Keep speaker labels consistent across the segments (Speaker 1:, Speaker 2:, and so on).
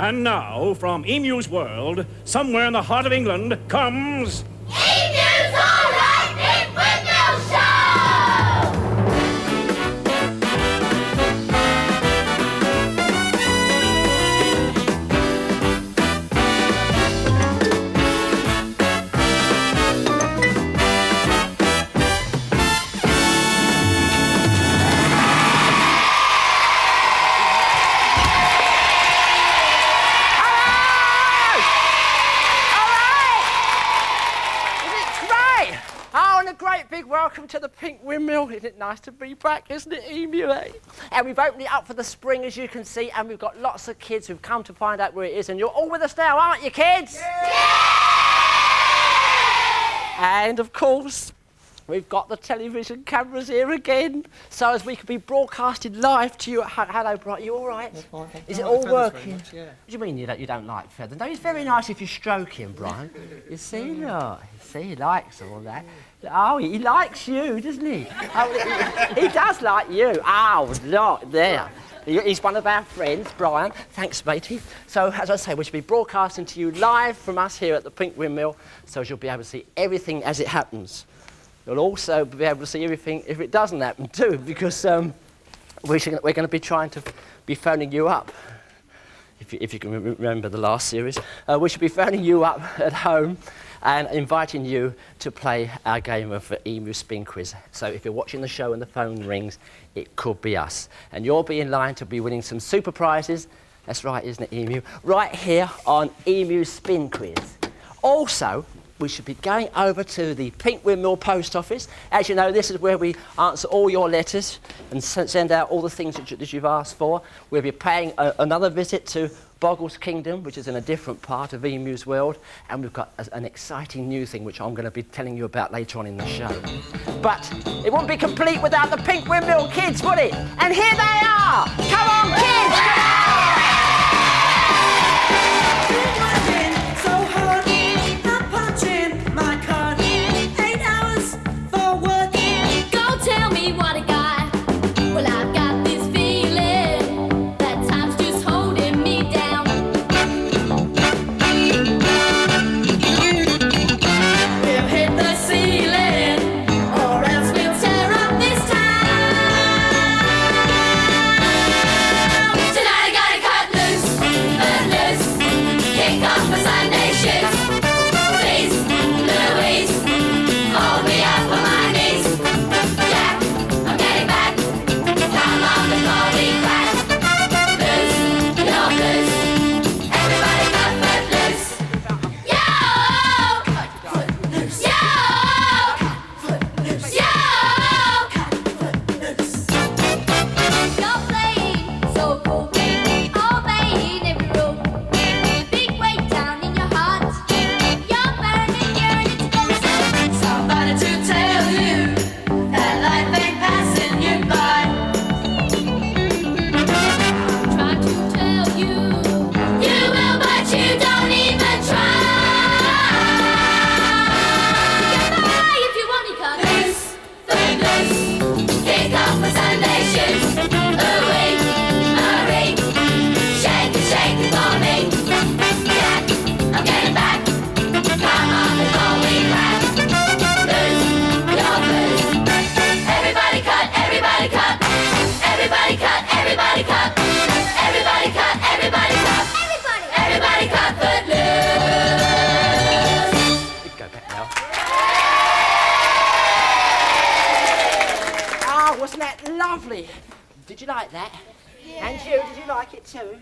Speaker 1: And now, from Emu's world, somewhere in the heart of England, comes...
Speaker 2: Emu's All Right Pink Windmill Show!
Speaker 3: Welcome to the Pink Windmill. Isn't it nice to be back, isn't it, Emu, eh? And we've opened it up for the spring, as you can see, and we've got lots of kids who've come to find out where it is, and you're all with us now, aren't you, kids? Yeah! And, of course, we've got the television cameras here again, so as we could be broadcasted live to you at home. Hello, Bright, you all right? Is it all working? Much, yeah. What do you mean you don't like feathers? No, it's very nice if you stroke him, Brian. You see, look, he likes all that. Oh, he likes you, doesn't he? Oh, he does like you. Oh, look, there. He's one of our friends, Brian. Thanks, matey. So, as I say, we should be broadcasting to you live from us here at the Pink Windmill, so you'll be able to see everything as it happens. You'll also be able to see everything if it doesn't happen, too, because we're going to be trying to be phoning you up. If you can remember the last series. We should be phoning you up at home and inviting you to play our game of Emu Spin Quiz. So if you're watching the show and the phone rings, it could be us. And you'll be in line to be winning some super prizes. That's right, isn't it, Emu? Right here on Emu Spin Quiz. Also, we should be going over to the Pink Windmill post office. As you know, this is where we answer all your letters and send out all the things that you've asked for. We'll be paying another visit to Boggles Kingdom, which is in a different part of Emu's world, and we've got an exciting new thing which I'm going to be telling you about later on in the show. But it wouldn't be complete without the Pink Windmill kids, would it? And here they are! Come on, kids! Come on! Lovely. Did you like that? Yeah. And you, did you like it too?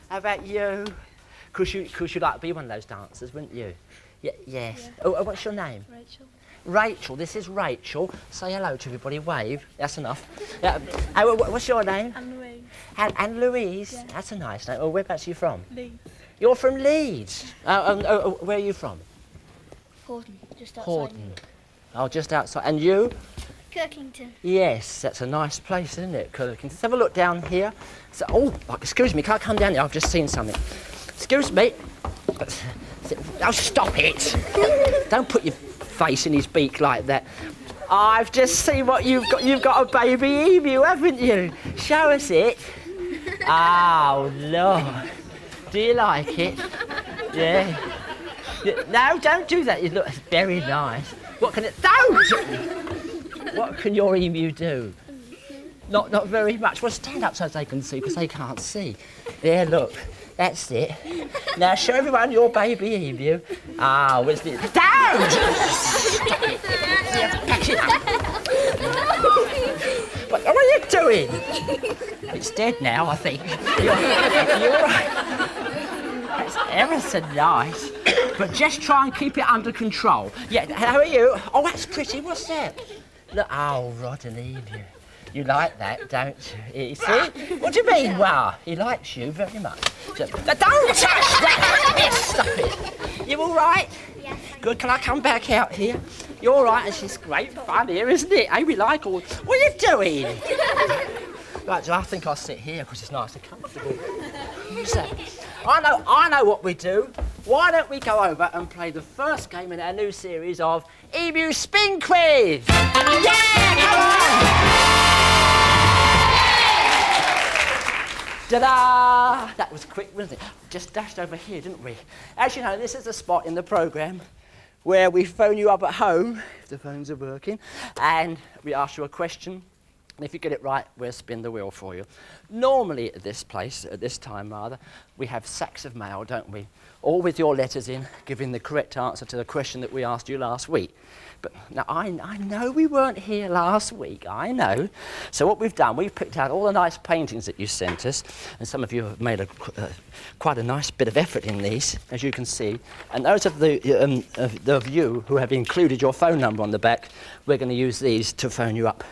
Speaker 3: How about you? Because you'd like to be one of those dancers, wouldn't you? Yes. Yeah. Oh, what's your name?
Speaker 4: Rachel.
Speaker 3: Rachel, this is Rachel. Say hello to everybody, wave. That's enough. What's your name?
Speaker 4: Anne-Louise.
Speaker 3: Anne-Louise?
Speaker 4: Yeah.
Speaker 3: That's a nice name. Whereabouts are you from?
Speaker 4: Leeds.
Speaker 3: You're from Leeds? Where are you from?
Speaker 4: Hordon, just outside.
Speaker 3: Hordon. Oh, just outside. And you?
Speaker 4: Kirkington.
Speaker 3: Yes, that's a nice place, isn't it, Kirkington? Let's have a look down here. So, oh, excuse me, can I come down here? I've just seen something. Excuse me. Oh, stop it. Don't put your face in his beak like that. I've just seen what you've got. You've got a baby emu, haven't you? Show us it. Oh, Lord. Do you like it? Yeah. No, don't do that. It looks very nice. What can it... Don't! What can your emu do? Not very much. Well, stand up so they can see, because they can't see. There, look. That's it. Now, show everyone your baby emu. Ah, where's the... Don't! Pack it up. What are you doing? It's dead now, I think. You're right. It's ever so nice. But just try and keep it under control. Yeah, how are you? Oh, that's pretty. What's that? Look, oh, right, an emu. You like that, don't you? You see? What do you mean? Well, he likes you very much. So, don't touch that! Yes, stop it. You all right?
Speaker 4: Yes.
Speaker 3: Good. Can I come back out here? You're all right. It's just great fun here, isn't it? Hey, we like all... What are you doing? Right, so I think I'll sit here because it's nice and comfortable. So, I know what we do. Why don't we go over and play the first game in our new series of Emu Spin Quiz? Yeah, come on! Ta-da! That was quick, wasn't it? Just dashed over here, didn't we? As you know, this is a spot in the programme where we phone you up at home, if the phones are working, and we ask you a question. And if you get it right, we'll spin the wheel for you. Normally at this place, at this time rather, we have sacks of mail, don't we? All with your letters in, giving the correct answer to the question that we asked you last week. But now I know we weren't here last week, I know. So what we've done, we've picked out all the nice paintings that you sent us, and some of you have made quite a nice bit of effort in these, as you can see. And those of you who have included your phone number on the back, we're going to use these to phone you up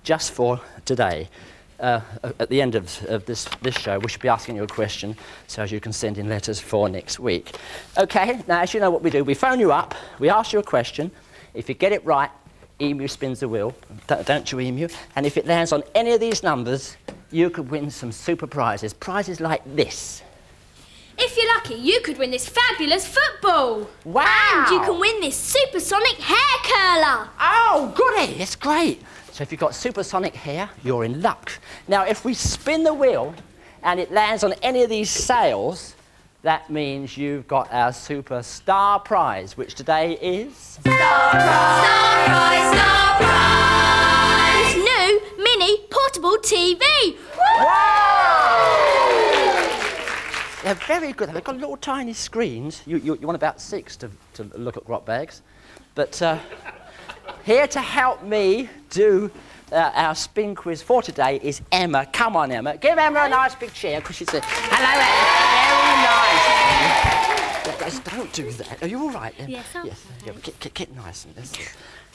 Speaker 3: just for today. At the end of this show, we should be asking you a question so as you can send in letters for next week. OK, now as you know what we do, we phone you up, we ask you a question. If you get it right, Emu spins the wheel, don't you, Emu? And if it lands on any of these numbers, you could win some super prizes. Prizes like this.
Speaker 2: If you're lucky, you could win this fabulous football.
Speaker 3: Wow!
Speaker 2: And you can win this supersonic hair curler.
Speaker 3: Oh, goody, that's great. So if you've got supersonic hair, you're in luck. Now, if we spin the wheel and it lands on any of these sails, that means you've got our super star prize, which today is...
Speaker 2: Star prize! Star prize! Star prize! This new mini portable TV.
Speaker 3: Wow! They're very good. They've got little tiny screens. You want about 6 to look at Grotbags. But here to help me do our spin quiz for today is Emma. Come on, Emma. Give Emma a nice big cheer, because she's a... Hello, Emma. Very nice. Guys, don't do that. Are you all right, Emma?
Speaker 4: Yes, I'm
Speaker 3: yes. Yeah, get nice and this.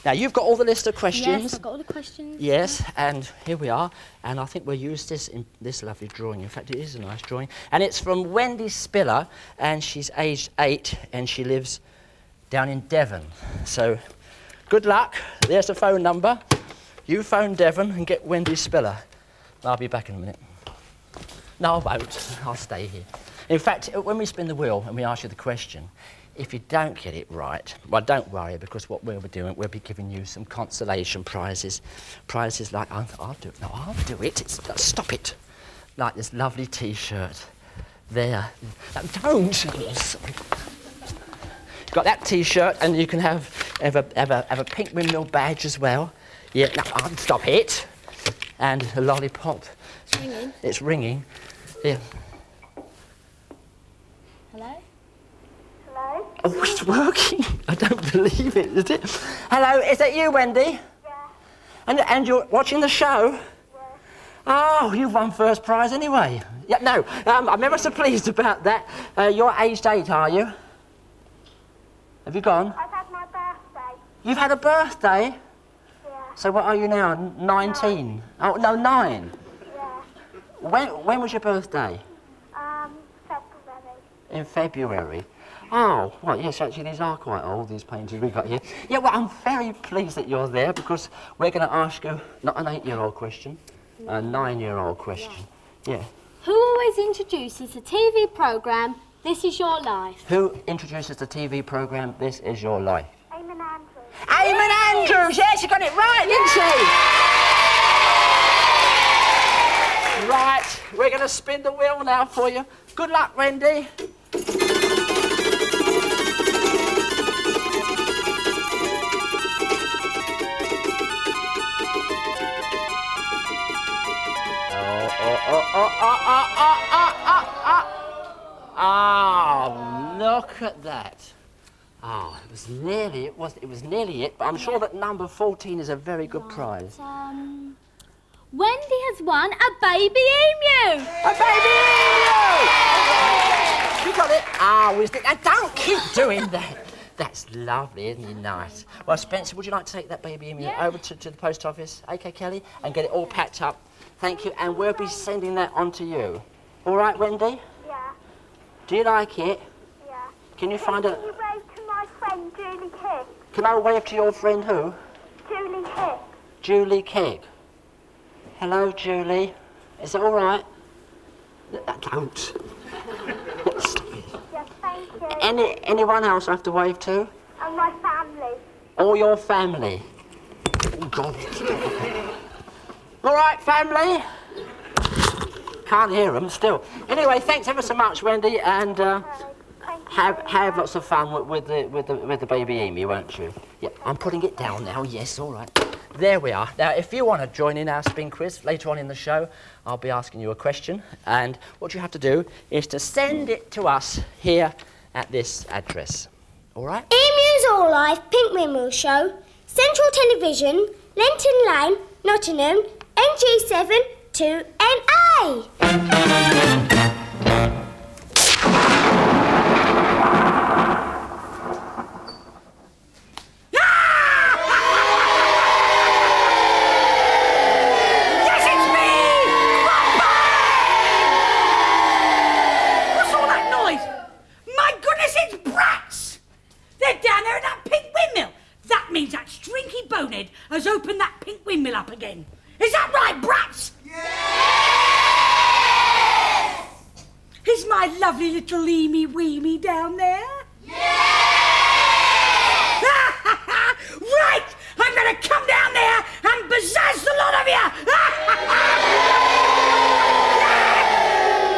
Speaker 3: Now, you've got all the list of questions.
Speaker 4: Yes, I've got all the questions.
Speaker 3: Yes, and here we are. And I think we'll use this in this lovely drawing. In fact, it is a nice drawing. And it's from Wendy Spiller, and she's aged 8, and she lives down in Devon. So, good luck. There's the phone number. You phone Devon and get Wendy Spiller. I'll be back in a minute. No, I won't. I'll stay here. In fact, when we spin the wheel and we ask you the question, if you don't get it right, well, don't worry, because what we'll be doing, we'll be giving you some consolation prizes. Prizes like, I'll do it. No, I'll do it. Stop it. Like this lovely T-shirt. There. No, don't. Oh, sorry. Got that T-shirt, and you can have a Pink Windmill badge as well. Yeah, no, stop it. And a lollipop.
Speaker 4: It's ringing.
Speaker 3: It's ringing. Yeah.
Speaker 4: Hello?
Speaker 2: Hello?
Speaker 3: Oh, it's working. I don't believe it, is it? Hello, is that you, Wendy?
Speaker 2: Yeah.
Speaker 3: And you're watching the show?
Speaker 2: Yeah.
Speaker 3: Oh, you've won first prize anyway. Yeah, no, I'm ever so pleased about that. You're aged 8, are you? Have you gone?
Speaker 2: I've had my birthday.
Speaker 3: You've had a birthday?
Speaker 2: Yeah.
Speaker 3: So what are you now, 19? Oh, no, 9.
Speaker 2: Yeah.
Speaker 3: When was your birthday?
Speaker 2: February.
Speaker 3: In February. Oh, well, yes, actually, these are quite old, these paintings we've got here. Yeah, well, I'm very pleased that you're there, because we're going to ask you not an 8-year-old question, a 9-year-old question. Yeah.
Speaker 5: Who always introduces the TV programme This Is Your Life?
Speaker 3: Who introduces the TV programme This Is Your Life?
Speaker 2: Eamon Andrews.
Speaker 3: Eamon Andrews! Yeah, she got it right, didn't she? Right, we're going to spin the wheel now for you. Good luck, Wendy. Oh, look at that. Oh, it was nearly it, but I'm sure that number 14 is a very good prize.
Speaker 5: Wendy has won a baby emu.
Speaker 3: A baby emu! You got it? Ah, now don't keep doing that. That's lovely, isn't it? Nice. Well, Spencer, would you like to take that baby emu over to the post office, OK, Kelly, and get it all packed up? Thank you, and we'll be sending that on to you. All right, Wendy?
Speaker 4: Yeah.
Speaker 3: Do you like it?
Speaker 4: Yeah.
Speaker 3: Can you find a...
Speaker 4: Can you wave to my friend Julie Kick?
Speaker 3: Can I wave to your friend who?
Speaker 4: Julie Kick.
Speaker 3: Julie Kick. Hello, Julie. Is it all right? Don't. Stop it.
Speaker 4: Yes, thank you.
Speaker 3: Anyone else I have to wave to?
Speaker 4: And my family.
Speaker 3: All your family. Oh, God. All right, family. Can't hear them still. Anyway, thanks ever so much, Wendy, and have lots of fun with the baby emu, won't you? Yeah, I'm putting it down now. Yes, all right. There we are. Now, if you want to join in our spin quiz later on in the show, I'll be asking you a question, and what you have to do is to send it to us here at this address. All right?
Speaker 2: Emus All Life Pink Windmill Show, Central Television, Lenton Lane, Nottingham, NG7 2NA.
Speaker 6: Has opened that Pink Windmill up again. Is that right, brats? Yes! Is my lovely little Eemy Weemy down there? Yes! Right! I'm going to come down there and bazzazz the lot of you!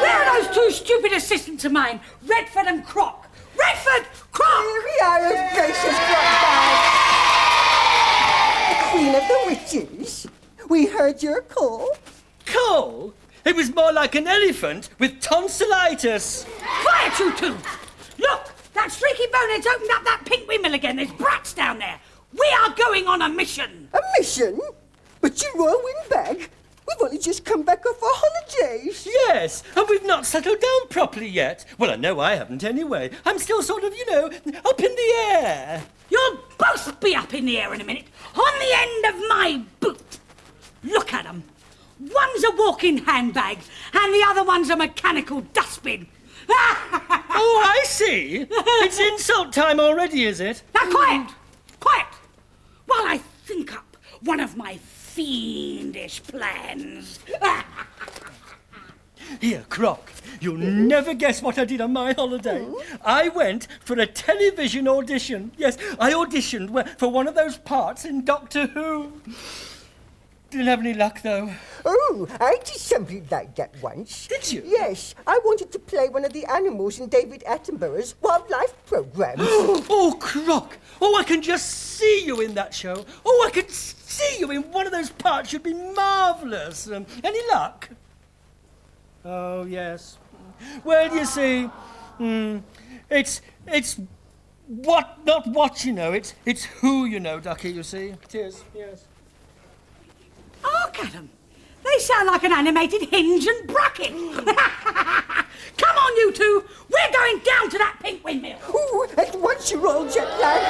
Speaker 6: Where are those two stupid assistants of mine, Redford and Croc? Redford! Croc!
Speaker 7: Here we are, oh gracious Grotbags. Queen of the Witches. We heard your call.
Speaker 8: Call? It was more like an elephant with tonsillitis.
Speaker 6: Quiet, you two! Look, that streaky bonehead's opened up that Pink Windmill again. There's brats down there. We are going on a mission.
Speaker 7: A mission? But you are Windbag. We've only just come back off our holidays.
Speaker 8: Yes, and we've not settled down properly yet. Well, I know I haven't anyway. I'm still sort of, up in the air.
Speaker 6: You'll both be up in the air in a minute, on the end of my boot. Look at them. One's a walking handbag, and the other one's a mechanical dustbin.
Speaker 8: Oh, I see. It's insult time already, is it?
Speaker 6: Now, quiet! Quiet! While I think up one of my fiendish plans.
Speaker 8: Here, Croc, you'll never guess what I did on my holiday. I went for a television audition. Yes, I auditioned for one of those parts in Doctor Who. Didn't have any luck, though.
Speaker 7: Oh, I did something like that once.
Speaker 8: Did you?
Speaker 7: Yes, I wanted to play one of the animals in David Attenborough's wildlife programme.
Speaker 8: Oh, Croc! Oh, I can just see you in that show. Oh, I can see you in one of those parts. You'd be marvellous. Any luck? Oh, yes. Well, you see, it's what, not what, it's who, Ducky, you see. It is, yes.
Speaker 6: Look at them. They sound like an animated hinge and bracket. Come on, you two. We're going down to that Pink Windmill.
Speaker 7: Ooh, at once you're all jet lagged.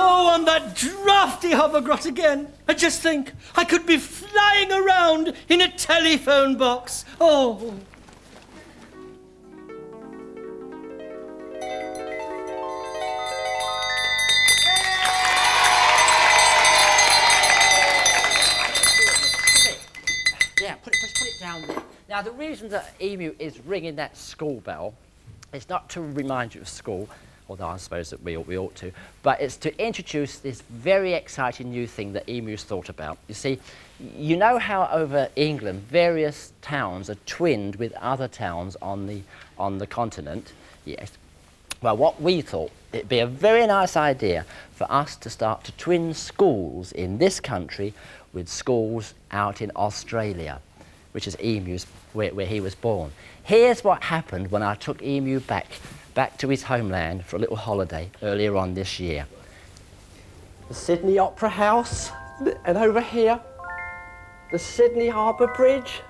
Speaker 8: Oh, on that drafty hovergrot again. I just think I could be flying around in a telephone box. Oh.
Speaker 3: Yeah, put it down there. Now, the reason that Emu is ringing that school bell is not to remind you of school. although I suppose that we ought to. But it's to introduce this very exciting new thing that Emu's thought about. You see, you know how over England various towns are twinned with other towns on the continent? Yes. Well, what we thought, it'd be a very nice idea for us to start to twin schools in this country with schools out in Australia, which is Emu's, where he was born. Here's what happened when I took Emu back to his homeland for a little holiday earlier on this year. The Sydney Opera House, and over here, the Sydney Harbour Bridge.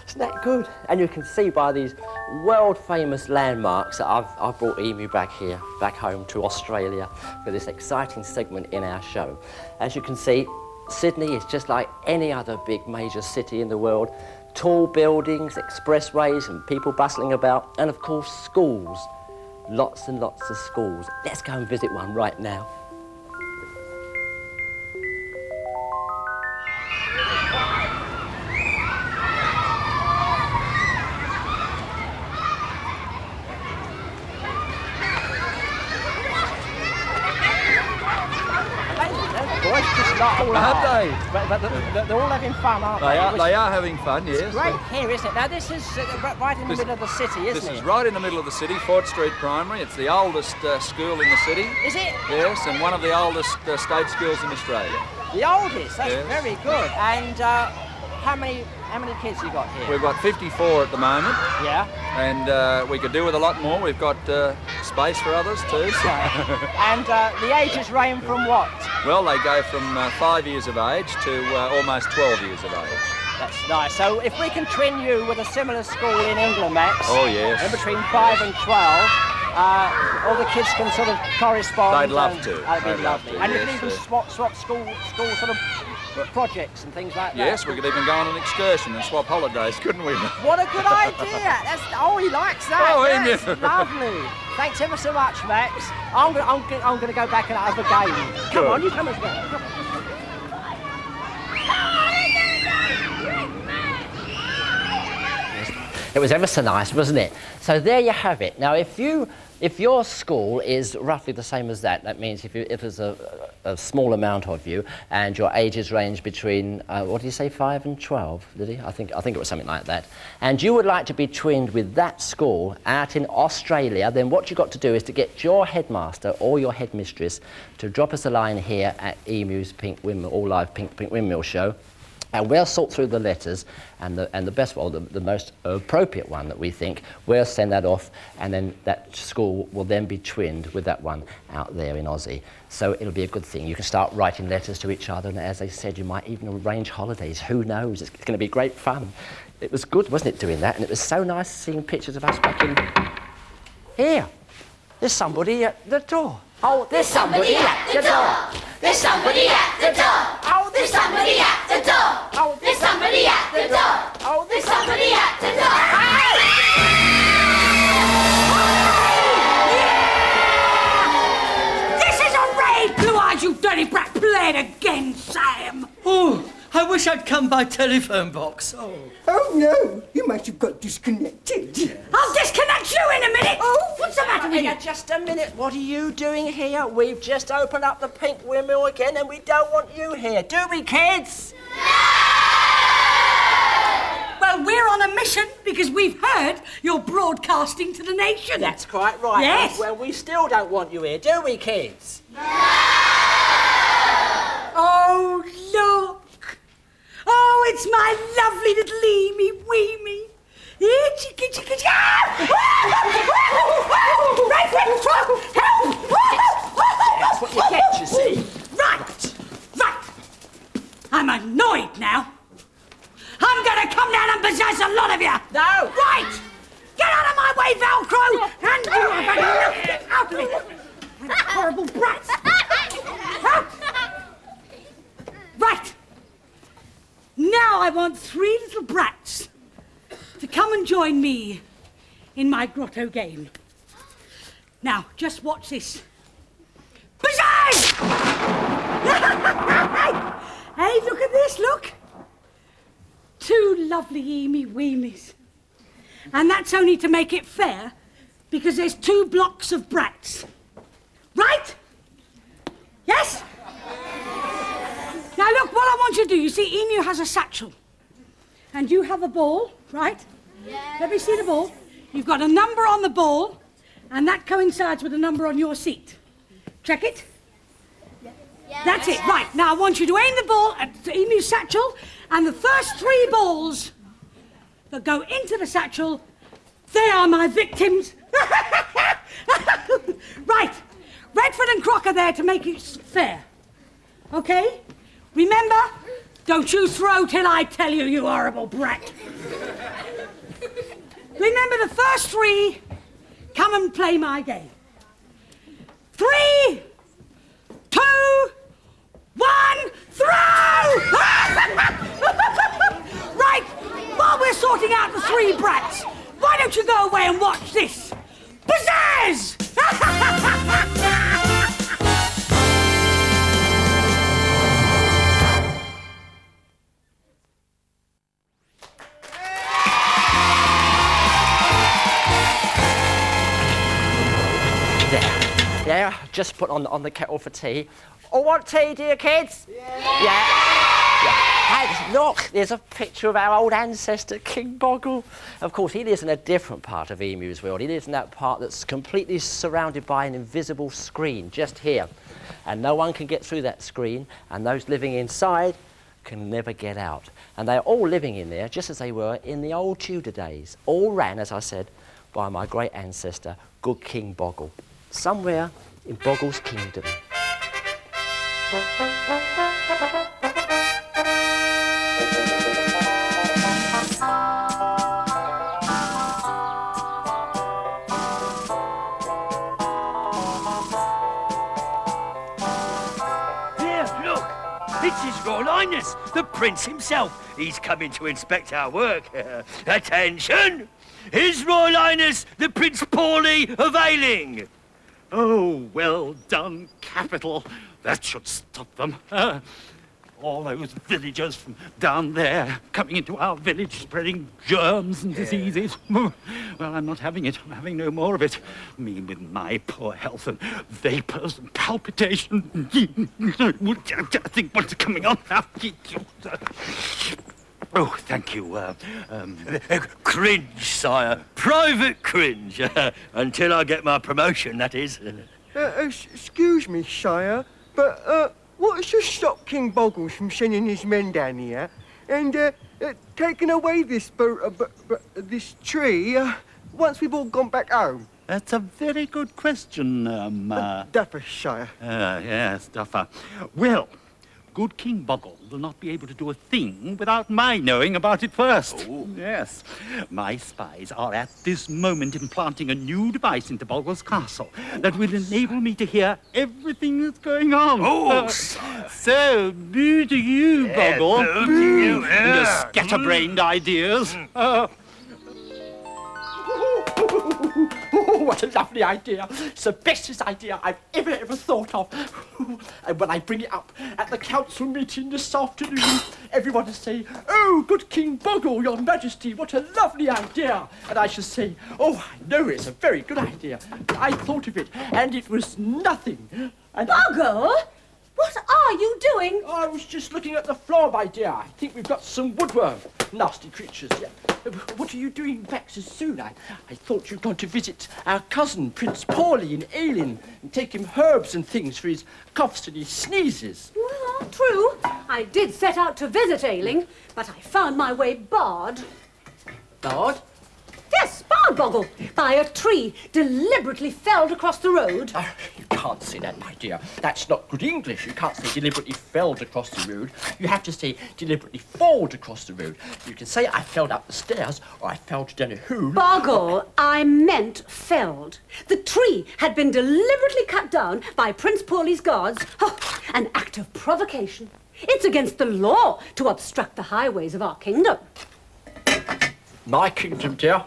Speaker 3: Isn't that good? And you can see by these world-famous landmarks that I've brought Emu back here, back home to Australia for this exciting segment in our show. As you can see, Sydney is just like any other big major city in the world. Tall buildings, expressways, and people bustling about, and of course schools. Lots and lots of schools. Let's go and visit one right now.
Speaker 9: Have they?
Speaker 3: But they're all having fun, aren't they?
Speaker 9: They are having fun, yes.
Speaker 3: It's great here, isn't it? Now, this is right in the middle of the city, isn't it?
Speaker 9: This is right in the middle of the city, Fort Street Primary. It's the oldest school in the city.
Speaker 3: Is it?
Speaker 9: Yes, and one of the oldest state schools in Australia.
Speaker 3: The oldest? That's
Speaker 9: yes.
Speaker 3: Very good. And how many kids you got here?
Speaker 9: We've got 54 at the moment.
Speaker 3: Yeah.
Speaker 9: And we could do with a lot more. We've got space for others too. So.
Speaker 3: And the ages range from what?
Speaker 9: Well, they go from 5 years of age to almost 12 years of age.
Speaker 3: That's nice. So if we can twin you with a similar school in England, Max.
Speaker 9: Oh, yes.
Speaker 3: In between 5 and 12, all the kids can sort of correspond.
Speaker 9: They'd love to.
Speaker 3: That'd be lovely. And
Speaker 9: yes,
Speaker 3: you can even swap school sort of projects and things like that.
Speaker 9: Yes, we could even go on an excursion and swap holidays, couldn't we?
Speaker 3: What a good idea! He likes that.
Speaker 9: Oh,
Speaker 3: that's lovely. Thanks ever so much, Max. I'm going to go back and have a game. Come on, you come as well. It was ever so nice, wasn't it? So there you have it. Now, if your school is roughly the same as that means if there's a small amount of you and your ages range between, what did you say, 5 and 12, did he? I think it was something like that. And you would like to be twinned with that school out in Australia, then what you've got to do is to get your headmaster or your headmistress to drop us a line here at Emu's Pink Windmill, All Live Pink Windmill show. And we'll sort through the letters, and the best one, the most appropriate one that we think, we'll send that off, and then that school will then be twinned with that one out there in Aussie. So it'll be a good thing. You can start writing letters to each other, and as I said, you might even arrange holidays. Who knows? It's going to be great fun. It was good, wasn't it, doing that? And it was so nice seeing pictures of us back in here. There's somebody at the door. Oh, there's somebody at the door. There's somebody at the door. Oh, there's somebody at the door. Oh, there's somebody at the door. Oh, there's somebody at the door.
Speaker 6: Yeah! This is a raid! Blue Eyes, you dirty brat! Play it again, Sam!
Speaker 8: Oh, I wish I'd come by telephone box.
Speaker 7: Oh, no, you might have got disconnected.
Speaker 6: I'll disconnect you in a minute! Oh, what's the matter with you?
Speaker 3: Just a minute, what are you doing here? We've just opened up the Pink Windmill again and we don't want you here, do we, kids?
Speaker 6: Well, we're on a mission because we've heard you're broadcasting to the nation.
Speaker 3: That's quite right.
Speaker 6: Yes.
Speaker 3: Well, we still don't want you here, do we, kids?
Speaker 6: Oh, look. Oh, it's my lovely little Eemy Weemy. Itchy, kitchy, kitchy.
Speaker 3: That's what you get, you see.
Speaker 6: Right. I'm annoyed now. I'm going to come down and possess a lot of you.
Speaker 3: No.
Speaker 6: Right. Get out of my way, Velcro. And you have had enough. Get out of it. You horrible brats. Right. Now I want 3 little brats to come and join me in my grotto game. Now, just watch this. Buzz! Hey, look at this, look. 2 lovely Eemy Weemies. And that's only to make it fair, because there's 2 blocks of brats. Right? Yes? Now look, what I want you to do, you see, Emu has a satchel. And you have a ball, right? Yeah. Let me see the ball. You've got a number on the ball, and that coincides with a number on your seat. Check it? Yeah. That's it, right. Now I want you to aim the ball at the Emu's satchel, and the first 3 balls that go into the satchel, they are my victims. Right. Redford and Croc are there to make it fair. Okay? Remember, don't you throw till I tell you, you horrible brat. Remember, the first 3 come and play my game. 3, 2, 1, throw! Right, while we're sorting out the 3 brats, why don't you go away and watch this? Pizzazz!
Speaker 3: Yeah, just put on the kettle for tea. Oh, want tea, dear kids? Yeah. And look, there's a picture of our old ancestor, King Boggle. Of course, he lives in a different part of Emu's world. He lives in that part that's completely surrounded by an invisible screen, just here. And no one can get through that screen, and those living inside can never get out. And they're all living in there, just as they were in the old Tudor days. All ran, as I said, by my great ancestor, good King Boggle. Somewhere in Boggle's kingdom.
Speaker 10: Here, look! It's His Royal Highness, the Prince himself. He's coming to inspect our work. Attention! His Royal Highness, the Prince Paulie of Ailing.
Speaker 1: Oh, well done, capital. That should stop them. All those villagers from down there coming into our village spreading germs and diseases. Well, I'm not having it. I'm having no more of it. Me with my poor health and vapours and palpitation. I think what's coming on now. Oh, thank you.
Speaker 10: Cringe, sire. Private cringe. Until I get my promotion, that is.
Speaker 7: Excuse me, sire, but what has just stopped King Boggles from sending his men down here and taking away this tree once we've all gone back home?
Speaker 1: That's a very good question,
Speaker 7: Duffer, sire.
Speaker 1: Yes, Duffer. Well, good King Boggle will not be able to do a thing without my knowing about it first. Oh. Yes. My spies are at this moment implanting a new device into Boggle's castle that will enable me to hear everything that's going on.
Speaker 10: Oh,
Speaker 1: so, boo to you, Boggle.
Speaker 10: Boo to you,
Speaker 1: And your scatterbrained ideas.
Speaker 3: Oh, what a lovely idea. It's the bestest idea I've ever thought of. And when I bring it up at the council meeting this afternoon, everyone will say, "Oh, good King Boggle, your majesty, what a lovely idea." And I shall say, "Oh, I know it's a very good idea. I thought of it, and it was nothing." And
Speaker 6: Boggle? What are you doing?
Speaker 3: I was just looking at the floor, my dear. I think we've got some woodworm. Nasty creatures, yeah. What are you doing back so soon? I thought you'd gone to visit our cousin, Prince Paulie, in Ailing, and take him herbs and things for his coughs and his sneezes.
Speaker 6: Well, true. I did set out to visit Ailing, but I found my way barred.
Speaker 3: Barred?
Speaker 6: Yes, barred, Boggle, by a tree deliberately felled across the road.
Speaker 3: Oh, you can't say that, my dear. That's not good English. You can't say deliberately felled across the road. You have to say deliberately falled across the road. You can say I fell up the stairs or I fell down a hole.
Speaker 6: Boggle, I meant felled. The tree had been deliberately cut down by Prince Paulie's guards. Oh, an act of provocation. It's against the law to obstruct the highways of our kingdom.
Speaker 3: My kingdom, dear.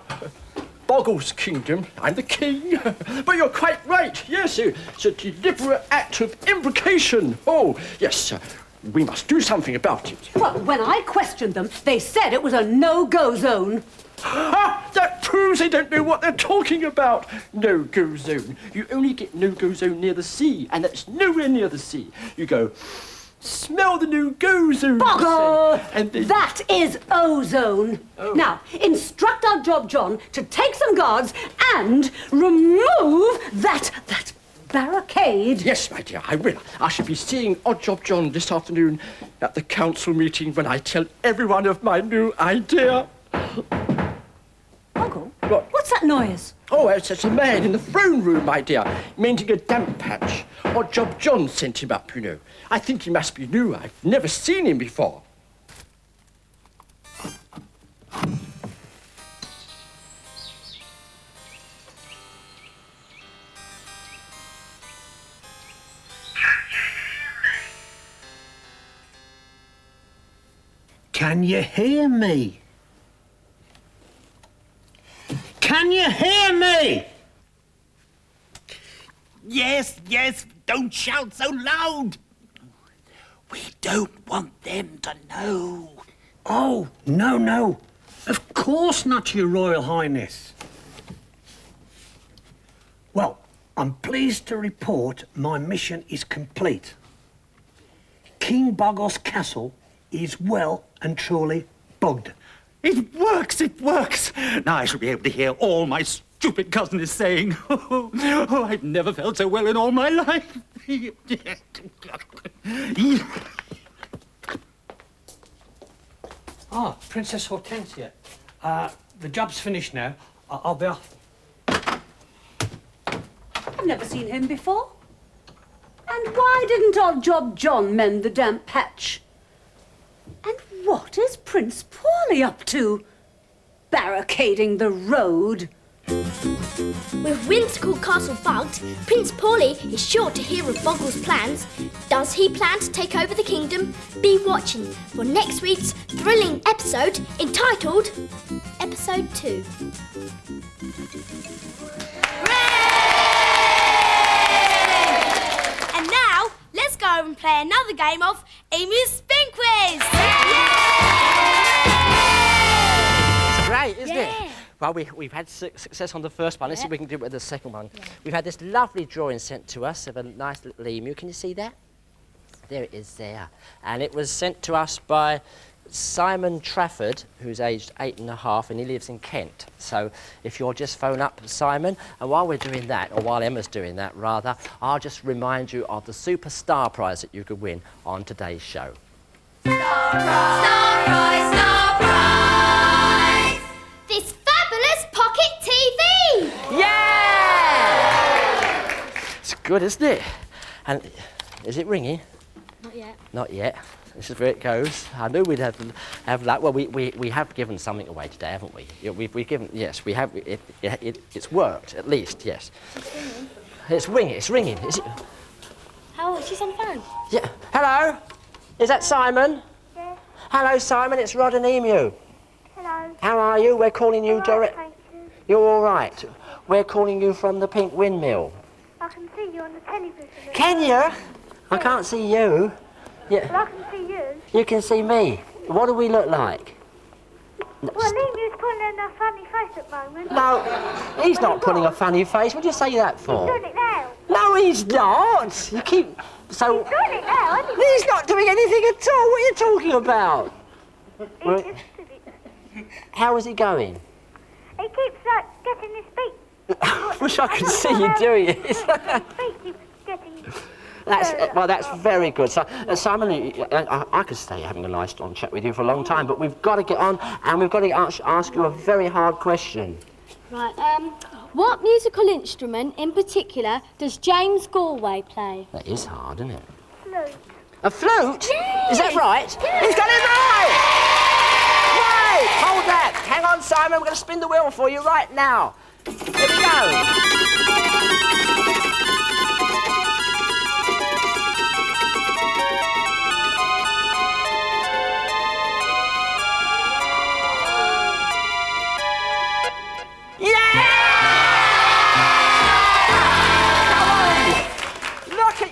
Speaker 3: Boggle's kingdom. I'm the king. But you're quite right. Yes, it's a deliberate act of imprecation. Oh, yes, we must do something about it.
Speaker 6: Well, when I questioned them, they said it was a no-go zone.
Speaker 3: Ah, that proves
Speaker 8: fools, they don't know what they're talking about. No-go zone. You only get no-go zone near the sea, and that's nowhere near the sea. You go, smell the no-go zone.
Speaker 6: Boggle!
Speaker 8: And then...
Speaker 6: That is ozone.
Speaker 8: Oh.
Speaker 6: Now, instruct our Job John to take some guards and remove that barricade.
Speaker 8: Yes, my dear, I will. I shall be seeing Odd Job John this afternoon at the council meeting when I tell everyone of my new idea.
Speaker 6: Boggle?
Speaker 8: What?
Speaker 6: What's that noise?
Speaker 8: Oh, it's a man in the throne room, my dear, mending a damp patch. Odd Job John sent him up, you know. I think he must be new. I've never seen him before.
Speaker 11: Can you hear me? Can you hear me?
Speaker 1: Yes, don't shout so loud. We don't want them to know.
Speaker 11: Oh, no. Of course not, Your Royal Highness. Well, I'm pleased to report my mission is complete. King Boggle's castle is well and truly bugged.
Speaker 1: It works. Now I shall be able to hear all my stupid cousin is saying. Oh, I've never felt so well in all my life.
Speaker 11: Ah, Princess Hortensia. The job's finished now. I'll be off.
Speaker 6: I've never seen him before. And why didn't our Job John mend the damp patch? And what is Prince Paulie up to? Barricading the road.
Speaker 2: With Whimsical Castle bugged, Prince Paulie is sure to hear of Boggle's plans. Does he plan to take over the kingdom? Be watching for next week's thrilling episode entitled Episode 2. And now, let's go and play another game of Emu's Spin Quiz!
Speaker 3: It's great, isn't it? Well, we've had success on the first one. Let's see if we can do it with the second one. Yeah. We've had this lovely drawing sent to us of a nice little emu. Can you see that? There it is there. And it was sent to us by Simon Trafford, who's aged 8.5, and he lives in Kent. So if you'll just phone up Simon, and while we're doing that, or while Emma's doing that, rather, I'll just remind you of the Superstar Prize that you could win on today's show.
Speaker 2: Star Prize, Star Prize! This fabulous pocket TV!
Speaker 3: Yeah! It's good, isn't it? And is it ringing?
Speaker 2: Not yet.
Speaker 3: Not yet. This is where it goes. I knew we'd have luck. Well, we have given something away today, haven't we? We've given, yes, we have. It's worked, at least, yes. It's ringing. It's ringing. Is it?
Speaker 2: How? She's on the phone.
Speaker 3: Yeah. Hello? Is that Simon?
Speaker 4: Yes.
Speaker 3: Hello, Simon. It's Rod and Emu.
Speaker 4: Hello.
Speaker 3: How are you? We're calling you direct.
Speaker 4: Thank you.
Speaker 3: You're all right. We're calling you from the Pink Windmill.
Speaker 4: I can see you on the television.
Speaker 3: Can you? I can't see you. Yeah.
Speaker 4: Well, I can see you.
Speaker 3: You can see me. What do we look like?
Speaker 4: Well, Emu's putting on a funny face at the moment.
Speaker 3: No, he's not putting a funny face. What do you say that for?
Speaker 4: He's doing it now.
Speaker 3: No, he's not. You keep... So...
Speaker 4: He's doing it now, isn't he?
Speaker 3: He's not doing anything at all. What are you talking about?
Speaker 4: He just did it.
Speaker 3: How is he going?
Speaker 4: He keeps, getting his feet.
Speaker 3: Wish I could see you doing it.
Speaker 4: His feet keeps getting...
Speaker 3: That's very good. So, Simon, I could stay having a nice long chat with you for a long time, but we've got to get on, and we've got to ask you a very hard question.
Speaker 5: Right, what musical instrument in particular does James Galway play?
Speaker 3: That is hard, isn't it?
Speaker 4: Flute.
Speaker 3: A flute?
Speaker 5: Yes.
Speaker 3: Is that right?
Speaker 5: Yes.
Speaker 3: He's got it right! Right! Hold that. Hang on, Simon. We're going to spin the wheel for you right now. Here we go.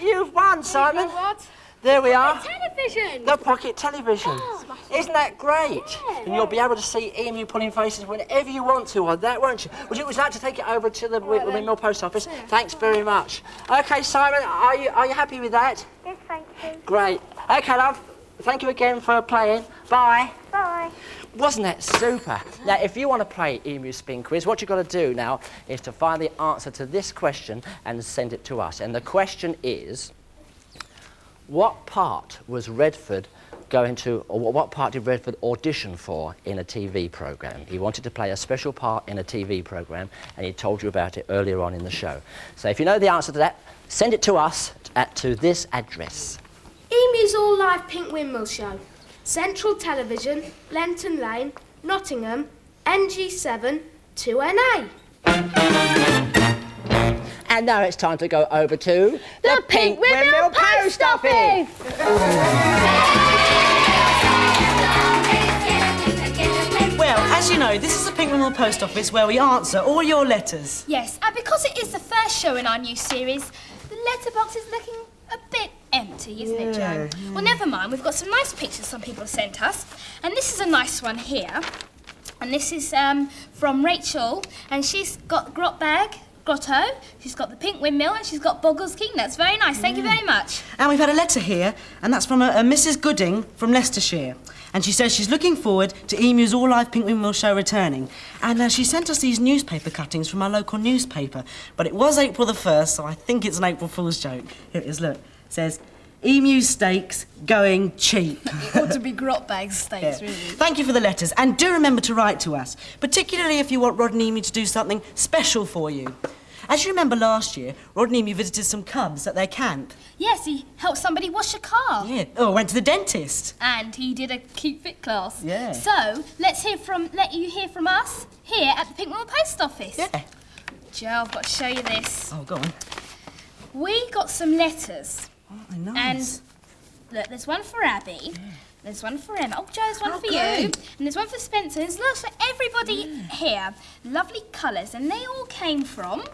Speaker 3: You've won, Simon.
Speaker 5: What?
Speaker 3: There we are.
Speaker 5: Television.
Speaker 3: The pocket television.
Speaker 5: Oh,
Speaker 3: Isn't that great? And you'll be able to see Emu pulling faces whenever you want to on that, won't you? Would you like to take it over to the Windmill Post Office? Thanks very much. OK, Simon, are you happy with that?
Speaker 4: Yes, thank you.
Speaker 3: Great. OK, love. Thank you again for playing. Bye.
Speaker 4: Bye.
Speaker 3: Wasn't that super? Now, if you want to play Emu Spin Quiz, what you've got to do now is to find the answer to this question and send it to us. And the question is, what part was Redford going to, or what part did Redford audition for in a TV programme? He wanted to play a special part in a TV programme, and he told you about it earlier on in the show. So if you know the answer to that, send it to us to this address.
Speaker 2: Emu's All Live Pink Windmill Show. Central Television, Lenton Lane, Nottingham, NG7 2NA.
Speaker 3: And now it's time to go over to the Pink Windmill Post Office.
Speaker 12: Well, as you know, this is the Pink Windmill Post Office where we answer all your letters.
Speaker 13: Yes, and because it is the first show in our new series, the letterbox is looking a bit empty, isn't it, Joe? Well, never mind. We've got some nice pictures some people have sent us. And this is a nice one here. And this is from Rachel. And she's got Grotto, she's got the Pink Windmill, and she's got Boggles King. That's very nice. Thank you very much.
Speaker 12: And we've had a letter here, and that's from a Mrs. Gooding from Leicestershire. And she says she's looking forward to Emu's All Live Pink Windmill show returning. And she sent us these newspaper cuttings from our local newspaper. But it was April the 1st, so I think it's an April Fool's joke. Here it is, look. It says, Emu steaks going cheap.
Speaker 13: Ought to be Grotbags steaks, really.
Speaker 12: Thank you for the letters. And do remember to write to us, particularly if you want Rod and Emu to do something special for you. As you remember last year, Rod and Emu visited some cubs at their camp.
Speaker 13: Yes, he helped somebody wash a car.
Speaker 12: Yeah. Oh, went to the dentist.
Speaker 13: And he did a Keep Fit class.
Speaker 12: Yeah.
Speaker 13: So, let you hear from us here at the Pink Windmill Post Office.
Speaker 12: Yeah.
Speaker 13: Joe, I've got to show you this.
Speaker 12: Oh, go on.
Speaker 13: We got some letters.
Speaker 12: Oh, nice.
Speaker 13: And look, there's one for Abby. There's one for Emma. Oh, Joe, there's one for you. And there's one for Spencer. There's lots for everybody here. Lovely colours. And they all came from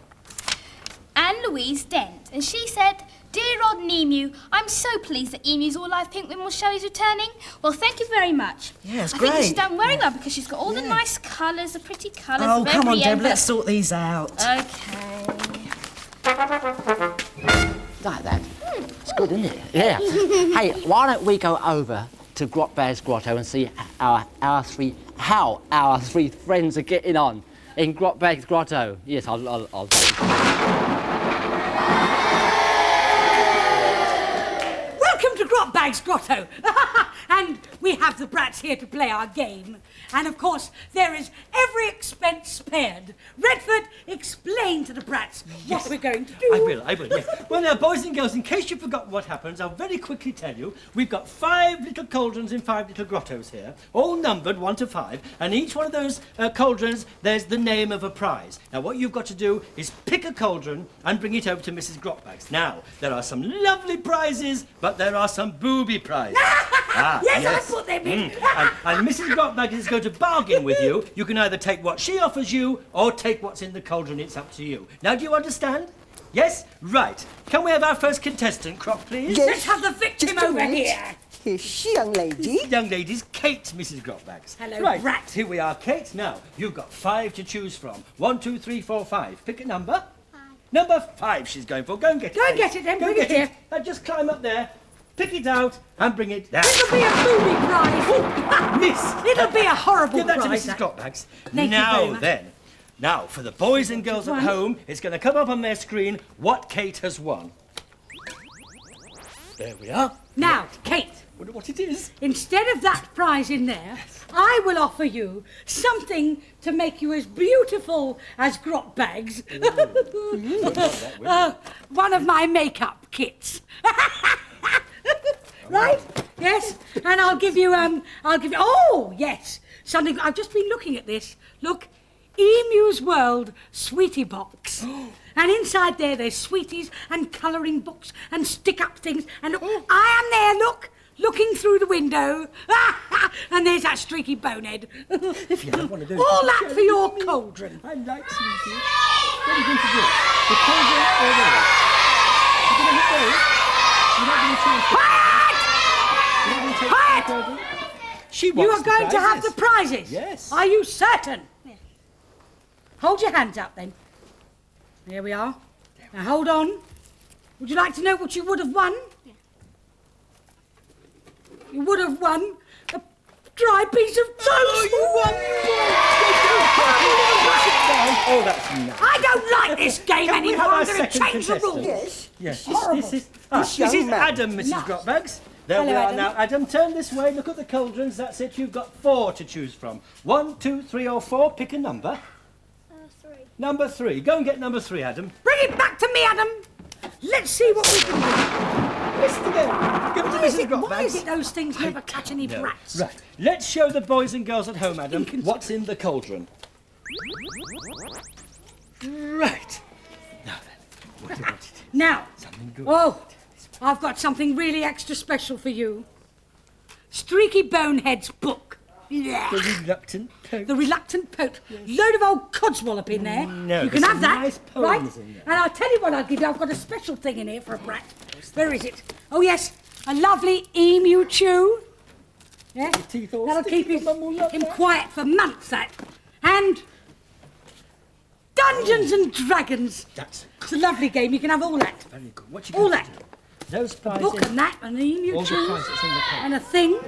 Speaker 13: Anne Louise Dent. And she said, Dear Rod and Emu, I'm so pleased that Emu's All Live Pink Windmill show is returning. Well, thank you very much.
Speaker 12: Yeah, it's
Speaker 13: I
Speaker 12: great.
Speaker 13: think she's done very well because she's got all the nice colours, the pretty colours.
Speaker 12: Oh,
Speaker 13: of
Speaker 12: come on,
Speaker 13: every
Speaker 12: Deb,
Speaker 13: envelope.
Speaker 12: let's sort these out.
Speaker 13: OK.
Speaker 3: Like that. It's good, isn't it? Yeah. Hey, why don't we go over to Grotbags Grotto and see how our three friends are getting on in Grotbags Grotto? Yes, I'll
Speaker 6: Welcome to Grotbags Grotto. And we have the brats here to play our game. And of course, there is every expense spared. Redford, explain to the brats what we're going to do.
Speaker 8: I will, yes. Well, now, boys and girls, in case you forgot what happens, I'll very quickly tell you. We've got 5 little cauldrons in 5 little grottos here, all numbered 1 to 5, and each one of those cauldrons, there's the name of a prize. Now, what you've got to do is pick a cauldron and bring it over to Mrs. Grotbags. Now, there are some lovely prizes, but there are some booby prizes.
Speaker 6: Yes, I put them in.
Speaker 8: And Mrs. Grotbags is going to bargain with you. You can either take what she offers you or take what's in the cauldron. It's up to you. Now, do you understand? Yes? Right. Can we have our first contestant, Croc, please?
Speaker 6: Yes. Let's have the victim over here.
Speaker 14: Here's young lady.
Speaker 8: This young lady's Kate, Mrs. Grotbags.
Speaker 6: Hello,
Speaker 8: right.
Speaker 6: brat.
Speaker 8: Here we are, Kate. Now, you've got 5 to choose from. 1, 2, 3, 4, 5. Pick a number. 5. Number 5 she's going for. Go and get it.
Speaker 6: Go and get it then. Bring it here.
Speaker 8: And just climb up there. Pick it out and bring it down.
Speaker 6: It'll be a booby prize.
Speaker 8: Oh, miss.
Speaker 6: It'll be a horrible
Speaker 8: Give that to
Speaker 6: prize.
Speaker 8: Mrs. Grotbags.
Speaker 6: Thank you very much.
Speaker 8: Then. Now, for the boys and girls at home, it's going to come up on their screen what Kate has won. There we are.
Speaker 6: Now, Kate.
Speaker 8: Wonder what it is.
Speaker 6: Instead of that prize in there, I will offer you something to make you as beautiful as Grotbags. One of my makeup kits. Right? Yes. And I'll give you. Oh, yes. Something. I've just been looking at this. Look, Emu's World Sweetie Box. And inside there's sweeties and colouring books and stick-up things. And I am there. Look. Looking through the window, and there's that streaky bonehead.
Speaker 8: If you don't want to do
Speaker 6: all that for your cauldron.
Speaker 8: I like sweeties. What are you going to do? The cauldron or the rest? You're going to hit those? You're not going to change the cauldron? You're not going to take the cauldron? She
Speaker 6: You
Speaker 8: wants
Speaker 6: are going to have the prizes?
Speaker 8: Yes.
Speaker 6: Are you certain? Yes. Hold your hands up then. There we are. Now hold on. Would you like to know what you would have won? Yeah. You would have won a dry piece of toast.
Speaker 8: Oh, you won! Oh, that's nice.
Speaker 6: I don't like this game
Speaker 8: Can we
Speaker 6: anymore.
Speaker 8: have our
Speaker 6: I'm going to
Speaker 8: second
Speaker 6: change the
Speaker 8: contestant?
Speaker 6: rules.
Speaker 8: Yes.
Speaker 6: Horrible.
Speaker 8: This is Adam, Mrs. Grotbags. There
Speaker 6: Hello,
Speaker 8: we are
Speaker 6: Adam.
Speaker 8: now. Adam, turn this way. Look at the cauldrons. That's it. You've got 4 to choose from. 1, 2, 3 or 4. Pick a number.
Speaker 13: 3.
Speaker 8: Number 3. Go and get number 3, Adam.
Speaker 6: Bring it back to me, Adam. Let's see what we can do.
Speaker 8: Listen again. Give it to Mrs. Grotbags.
Speaker 6: Why is it those things never catch any brats?
Speaker 8: Right. Let's show the boys and girls at home, Adam, what's in the cauldron. Right. Now then, what do you want it?
Speaker 6: Now,
Speaker 8: Something good.
Speaker 6: oh, I've got something really extra special for you. Streaky Bonehead's book. Yeah.
Speaker 8: The reluctant pope.
Speaker 6: The reluctant pope. Load of old codswallop in there.
Speaker 8: No,
Speaker 6: you can
Speaker 8: there's
Speaker 6: have
Speaker 8: some
Speaker 6: that,
Speaker 8: nice
Speaker 6: right?
Speaker 8: poems in there.
Speaker 6: And I'll tell you what I'll give you. I've got a special thing in here for a brat. Where is it? Oh yes, a lovely emu chew. Yeah, that'll keep him quiet for months. That and Dungeons and Dragons. It's a lovely game. You can have all that.
Speaker 8: Very good. What you
Speaker 6: all
Speaker 8: going
Speaker 6: that.
Speaker 8: to do? Those
Speaker 6: A
Speaker 8: prizes.
Speaker 6: book and that, and the emu
Speaker 8: All the
Speaker 6: chew,
Speaker 8: prizes in the cauldron.
Speaker 6: and a thing.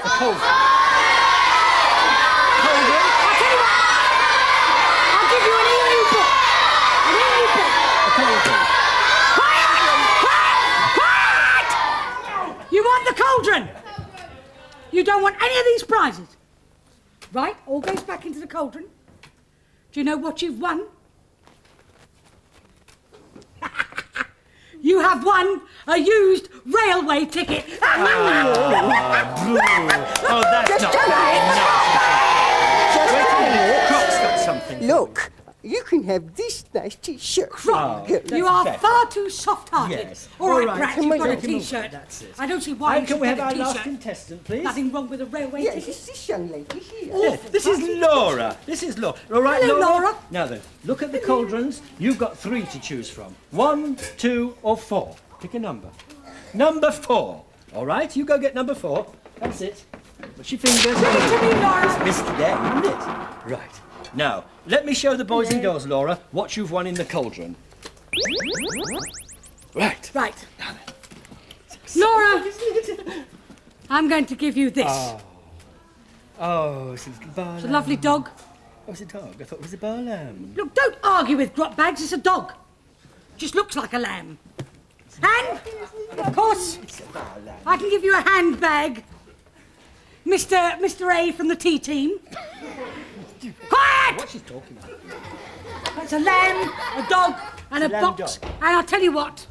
Speaker 8: The cauldron.
Speaker 6: I'll tell you what. I'll give you an emu book. An emu book.
Speaker 8: The cauldron.
Speaker 6: Quiet! You want the cauldron? You don't want any of these prizes? Right, all goes back into the cauldron. Do you know what you've won? You have won a used railway ticket.
Speaker 8: Oh, that's not
Speaker 7: Just
Speaker 8: Wait a
Speaker 7: a
Speaker 8: minute.
Speaker 7: minute.
Speaker 8: Croc's got something.
Speaker 7: Look, you can have this nice t-shirt.
Speaker 6: Croc,
Speaker 8: that's
Speaker 6: you are
Speaker 8: fair.
Speaker 6: far too soft-hearted.
Speaker 8: Yes.
Speaker 6: All right,
Speaker 8: All right,
Speaker 6: Brat,
Speaker 7: can
Speaker 6: you've
Speaker 7: we
Speaker 6: got a
Speaker 7: take him away?
Speaker 6: t-shirt.
Speaker 8: That's it.
Speaker 6: I don't see why
Speaker 8: And
Speaker 6: you
Speaker 8: can
Speaker 6: should
Speaker 8: we
Speaker 6: get
Speaker 8: have
Speaker 6: a
Speaker 8: our last
Speaker 6: t-shirt.
Speaker 8: contestant, please?
Speaker 6: Nothing wrong with a railway
Speaker 7: Yes,
Speaker 6: ticket.
Speaker 7: it's this young lady here.
Speaker 8: Yes, this is Laura. This is Laura. All right,
Speaker 6: Hello, Laura.
Speaker 8: Now then, look at the cauldrons. You've got 3 to choose from. 1, 2 or 4. Pick a number. Number 4. All right, you go get number 4. That's it. Put your fingers.
Speaker 6: Give it to me, Laura.
Speaker 8: It's missed again, isn't it? Right. Now, let me show the boys and girls, Laura, what you've won in the cauldron. Right.
Speaker 6: Right. Laura, I'm going to give you this.
Speaker 8: Oh, it's a little bar
Speaker 6: It's a lovely dog.
Speaker 8: Oh, it's a dog. I thought it was a bar lamb.
Speaker 6: Look, don't argue with Grotbags. It's a dog. Just looks like a lamb. And, of course, I can give you a handbag. Mr. A from the T-team. Quiet!
Speaker 8: What's she talking about?
Speaker 6: That's a lamb, a dog, and a
Speaker 8: lamb
Speaker 6: box.
Speaker 8: dog.
Speaker 6: And I'll tell you what,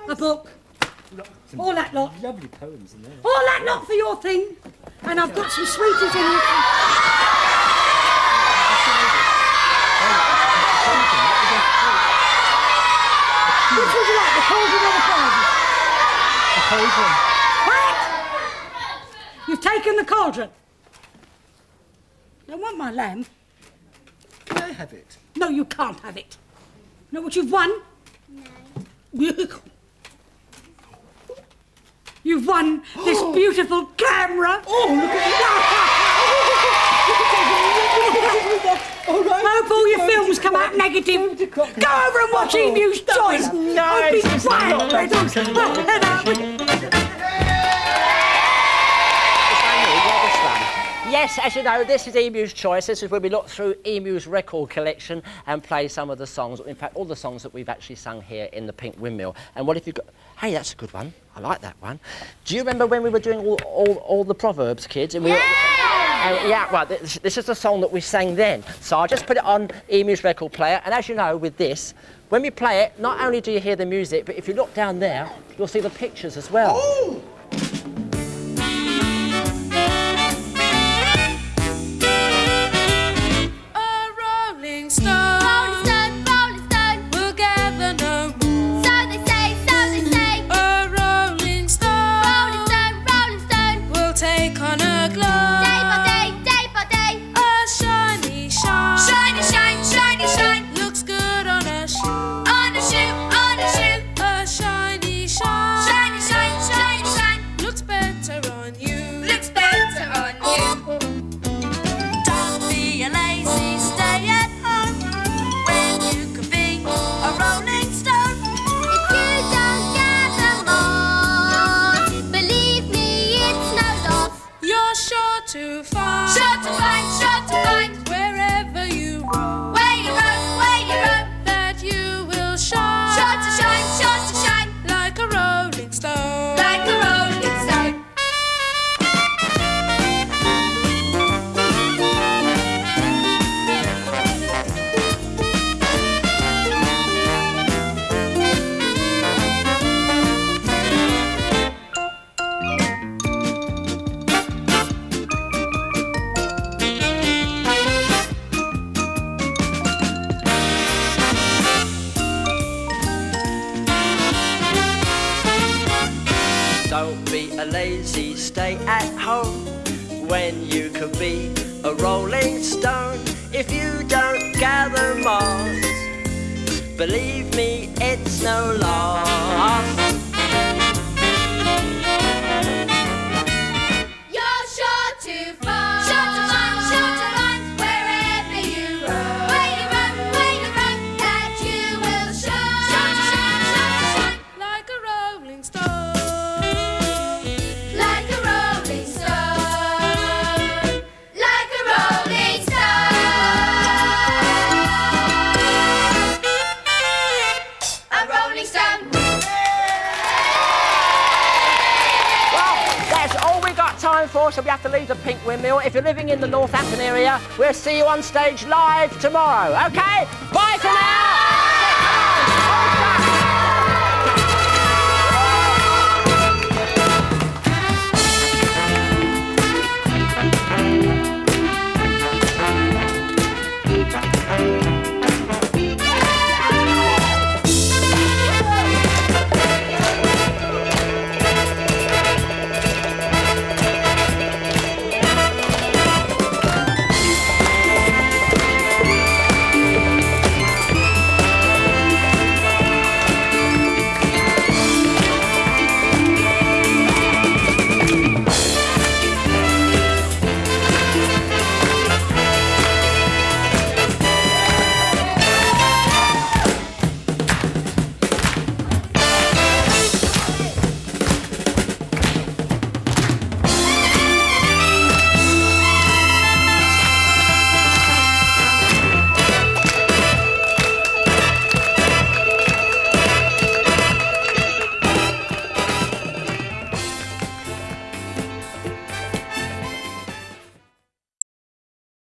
Speaker 6: a book. All that lot.
Speaker 8: Lovely poems in there.
Speaker 6: All that lot for your thing. And I've got some sweeties in here. Which would you like, the cauldron or the prizes?
Speaker 8: The cauldron.
Speaker 6: Quiet! You've taken the cauldron. You don't want my lamb.
Speaker 8: Can I have it?
Speaker 6: No, you can't have it. Know what you've won? No. You've won this beautiful camera.
Speaker 8: Oh, look at that! All right.
Speaker 6: Hope all your films come out negative. Go over and watch Emu's Choice.
Speaker 8: was nice.
Speaker 6: Oh, be quiet.
Speaker 3: Yes, as you know, this is Emu's Choice. This is where we look through Emu's record collection and play some of the songs, in fact, all the songs that we've actually sung here in the Pink Windmill. And what if you got... Hey, that's a good one. I like that one. Do you remember when we were doing all the Proverbs, kids? And yeah, right, this is the song that we sang then. So I'll just put it on Emu's record player. And as you know, with this, when we play it, not only do you hear the music, but if you look down there, you'll see the pictures as well.
Speaker 7: Oh!
Speaker 14: Shiny, shine, shiny, shine.
Speaker 3: lazy stay at home when you could be a rolling stone. If you don't gather moss, believe me, it's no loss.
Speaker 14: You're sure to find, sure to find, sure to find, wherever you roam, where you roam, that you will shine, sure to shine, sure to shine, like a rolling stone, like a rolling stone, like a rolling stone, a rolling stone.
Speaker 3: That's all we got time for, so we have to leave the Pink Windmill. If you're living in the Northampton area, we'll see you on stage live tomorrow, okay? Bye for now!